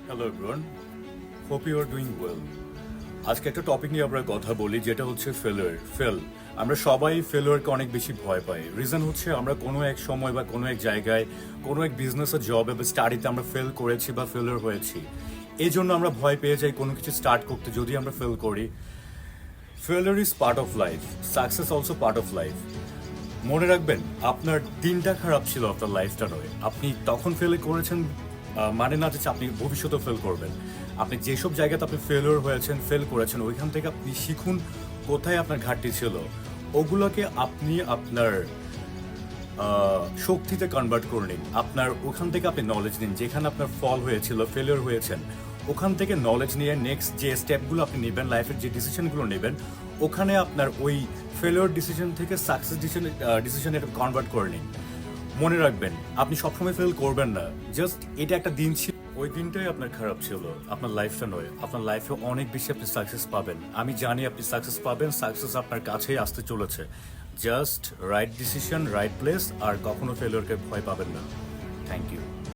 Hello everyone, hope you are doing well. আজকে একটা topic নিয়ে আমরা কথা বলি, যেটা হচ্ছে ফেল। আমরা সবাই ফেলিওরকে অনেক বেশি ভয় পাই। রিজন হচ্ছে আমরা কোনো এক সময় বা কোনো এক জায়গায়, কোনো এক বিজনেসে, জবে বা স্টাডিতে আমরা ফেল করেছি বা ফেলিওর হয়েছি। এই জন্য আমরা ভয় পেয়ে যাই কোনো কিছু স্টার্ট করতে যদি আমরা ফেল করি। Failure is part of life, success also part of life. মনে রাখবেন, আপনার দিনটা খারাপ ছিল, আপনার লাইফটা নয়। আপনি তখন ফেল করেছেন মানে না যে আপনি ভবিষ্যতেও ফেল করবেন। আপনি যেসব জায়গাতে আপনি ফেল করেছেন, ওইখান থেকে আপনি শিখুন কোথায় আপনার ঘাটতি ছিল। ওগুলোকে আপনি আপনার শক্তিতে কনভার্ট করে নিন। আপনার ওখান থেকে আপনি নলেজ নিন, যেখানে আপনার ফল হয়েছিল, ফেলিওর হয়েছেন, ওখান থেকে নলেজ নিয়ে নেক্সট যে স্টেপগুলো আপনি নেবেন, লাইফের যে ডিসিশনগুলো নেবেন, ওখানে আপনার ওই ফেলিওর ডিসিশন থেকে সাকসেস ডিসিশনে কনভার্ট করে নিন। মনে রাখবেন, আপনি সবসময় ফেল করবেন না। জাস্ট এটা একটা দিন ছিল, ওই দিনটাই আপনার খারাপ ছিল, আপনার লাইফটা নয়। আপনার লাইফে অনেক বেশি আপনি সাকসেস পাবেন। আমি জানি আপনি সাকসেস পাবেন, সাকসেস আপনার কাছেই আসতে চলেছে। Just right decision, right place, আর কখনো ফেলিওরকে ভয় পাবেন না। Thank you.